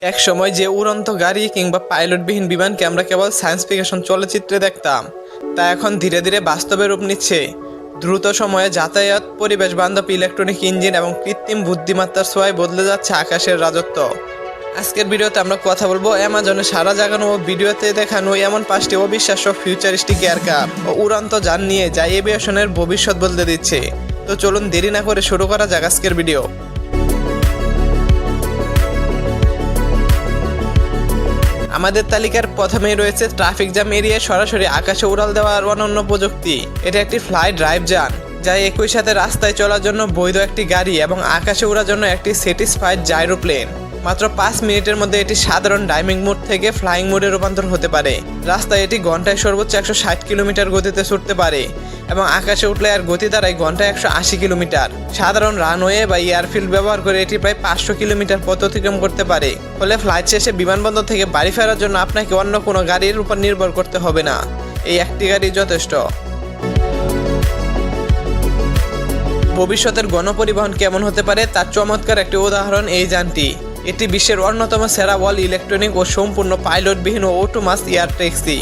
এক সময় যে উড়ন্ত গাড়ি কিংবা পাইলটবিহীন বিমানকে আমরা কেবল সায়েন্স ফিকশন চলচ্চিত্রে দেখতাম, তা এখন ধীরে ধীরে বাস্তবে রূপ নিচ্ছে। দ্রুত সময়ে যাতায়াত, পরিবেশ বান্ধব ইলেকট্রনিক ইঞ্জিন এবং কৃত্রিম বুদ্ধিমত্তার ছোঁয়ায় বদলে যাচ্ছে আকাশের রাজত্ব। আজকের ভিডিওতে আমরা কথা বলবো অ্যামাজনে সারা জাগানো ও ভিডিওতে দেখানো এমন 5টি অবিশ্বাস্য ফিউচারিস্টিক এয়ারক্রাফট ও উড়ন্ত যান নিয়ে যা এভিয়েশনের ভবিষ্যৎ বদলে দিচ্ছে। তো চলুন দেরি না করে শুরু করা যাক আজকের ভিডিও। আমাদের তালিকার প্রথমেই রয়েছে ট্রাফিক জ্যাম এড়িয়ে সরাসরি আকাশে উড়াল দেওয়ার অনন্য প্রযুক্তি। এটা একটি ফ্লাই ড্রাইভ যান, যা একই সাথে রাস্তায় চলার জন্য বৈধ একটি গাড়ি এবং আকাশে উড়ার জন্য একটি স্যাটিসফাইড জাইরোপ্লেন। মাত্র 5 মিনিটের মধ্যে এটি সাধারণ ডাইভিং মোড থেকে ফ্লাইং মোডে রূপান্তর হতে পারে। রাস্তায় এটি ঘন্টায় সর্বোচ্চ 160 কিলোমিটার গতিতে ছুটতে পারে এবং আকাশে উঠলে আর গতি দাঁড়ায় ঘন্টায় 180 কিলোমিটার। সাধারণ রানওয়ে বা এয়ারফিল্ড ব্যবহার করে এটি প্রায় 500 কিলোমিটার পথ অতিক্রম করতে পারে। ফলে ফ্লাইট শেষে বিমানবন্দর থেকে বাড়ি ফেরার জন্য আপনাকে অন্য কোনো গাড়ির উপর নির্ভর করতে হবে না। এই একটি গাড়ি যথেষ্ট। ভবিষ্যতের গণপরিবহন কেমন হতে পারে তার চমৎকার একটি উদাহরণ এই যানটি। এটি বিশ্বের অন্যতম সেরা ওয়াল ইলেকট্রনিক ও সম্পূর্ণ পাইলটবিহীন ও অটোমাস এয়ার ট্যাক্সি।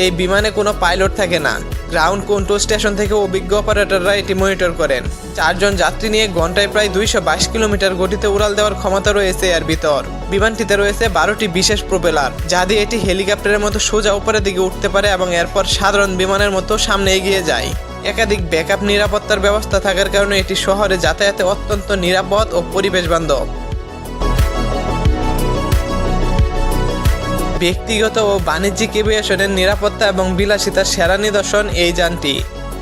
এই বিমানে কোনো পাইলট থাকে না। গ্রাউন্ড কন্ট্রোল স্টেশন থেকে অভিজ্ঞ অপারেটররা এটি মনিটর করেন। 4 জন যাত্রী নিয়ে ঘন্টায় প্রায় 222 কিলোমিটার গতিতে উড়াল দেওয়ার ক্ষমতা রয়েছে এর ভিতর। বিমানটিতে রয়েছে 12টি বিশেষ প্রোপেলার, যা দিয়ে এটি হেলিকপ্টারের মতো সোজা উপরের দিকে উঠতে পারে এবং এরপর সাধারণ বিমানের মতো সামনে এগিয়ে যায়। একাধিক ব্যাকআপ নিরাপত্তার ব্যবস্থা থাকার কারণে এটি শহরে যাতায়াতে অত্যন্ত নিরাপদ ও পরিবেশ বান্ধব। ব্যক্তিগত ও বাণিজ্যিক এভিয়েশনের নিরাপত্তা এবং বিলাসিতার সেরা নিদর্শন এই যানটি।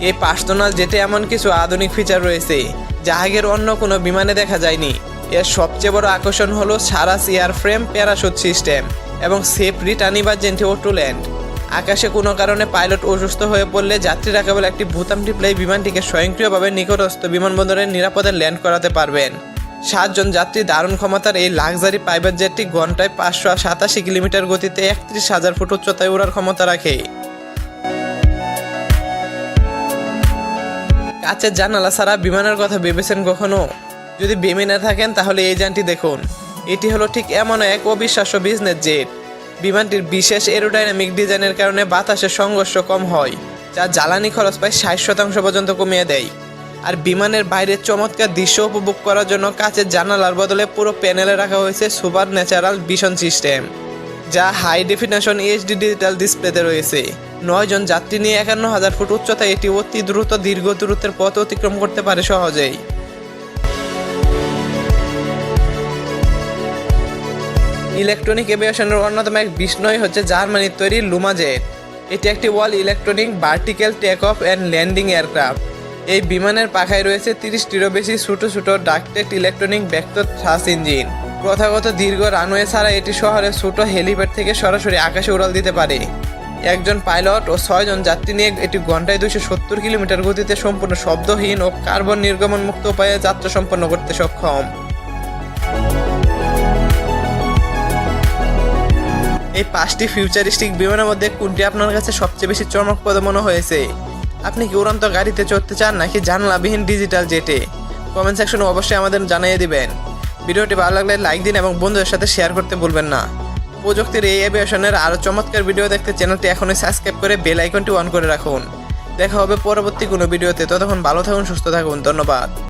এই পার্সোনাল জেটে এমন কিছু আধুনিক ফিচার রয়েছে যা আগের অন্য কোনো বিমানে দেখা যায়নি। এর সবচেয়ে বড় আকর্ষণ হলো সারাস এয়ার ফ্রেম প্যারাশুট সিস্টেম এবং safe return emergency auto land. আকাশে কোনো কারণে পাইলট অসুস্থ হয়ে পড়লে যাত্রীরা কেবল একটি বোতাম টিপলেই বিমানটিকে স্বয়ংক্রিয়ভাবে নিকটস্থ বিমানবন্দরে নিরাপদে ল্যান্ড করাতে পারবেন। 7 জন যাত্রী দারুণ ক্ষমতার এই লাক্সারি প্রাইভেট জেটটি ঘন্টায় 587 কিলোমিটার গতিতে 31,000 ফুট উচ্চতায় উড়ার ক্ষমতা রাখে। কাচের জানালা ছাড়া বিমানের কথা ভেবেছেন কখনো? যদি ভেবে না থাকেন তাহলে এই যানটি দেখুন। এটি হলো ঠিক এমন এক অবিশ্বাস্য বিজনেস জেট। বিমানটির বিশেষ এরোডাইনামিক ডিজাইনের কারণে বাতাসের সংঘর্ষ কম হয়, যা জ্বালানি খরচ প্রায় 60% পর্যন্ত কমিয়ে দেয়। আর বিমানের বাইরের চমৎকার দৃশ্য উপভোগ করার জন্য কাচের জানালার বদলে পুরো প্যানেলে রাখা হয়েছে সুপার ন্যাচারাল ভিশন সিস্টেম, যা হাই ডেফিনেশন এইচডি ডিজিটাল ডিসপ্লেতে রয়েছে। 9 জন যাত্রী নিয়ে 51,000 ফুট উচ্চতায় এটি অতি দ্রুত দীর্ঘ দূরত্বের পথ অতিক্রম করতে পারে সহজেই। ইলেকট্রনিক এভিয়েশনের অন্যতম এক বিস্ময় হচ্ছে জার্মানির তৈরি লুমা জেট। এটি একটি all electronic vertical take off and landing aircraft. এই বিমানের পাখায় রয়েছে 30টিরও বেশি ছোট ছোট ducted electronic vector thrust engine. প্রথাগত দীর্ঘ রানওয়ে ছাড়া এটি শহরের ছোট হেলিপ্যাড থেকে সরাসরি আকাশে উড়াল দিতে পারে। 1 জন পাইলট ও 6 জন যাত্রী নিয়ে এটি ঘন্টায় 270 কিলোমিটার গতিতে সম্পূর্ণ শব্দহীন ও কার্বন নির্গমন মুক্ত উপায়ে যাত্রা সম্পন্ন করতে সক্ষম। এই 5টি ফিউচারিস্টিক বিমানের মধ্যে কোনটি আপনার কাছে সবচেয়ে বেশি চমকপ্রদ মনে হয়েছে? আপনি কি উড়ন্ত গাড়িতে চড়তে চান নাকি জানলাবিহীন ডিজিটাল জেটে? কমেন্ট সেকশনে অবশ্যই আমাদের জানিয়ে দিবেন। ভিডিওটি ভালো লাগলে লাইক দিন এবং বন্ধুদের সাথে শেয়ার করতে ভুলবেন না। প্রযুক্তির এই এভিয়েশনের আরও চমৎকার ভিডিও দেখতে চ্যানেলটি এখনই সাবস্ক্রাইব করে বেল আইকনটি অন করে রাখুন। দেখা হবে পরবর্তী কোনো ভিডিওতে। ততক্ষণ ভালো থাকুন, সুস্থ থাকুন। ধন্যবাদ।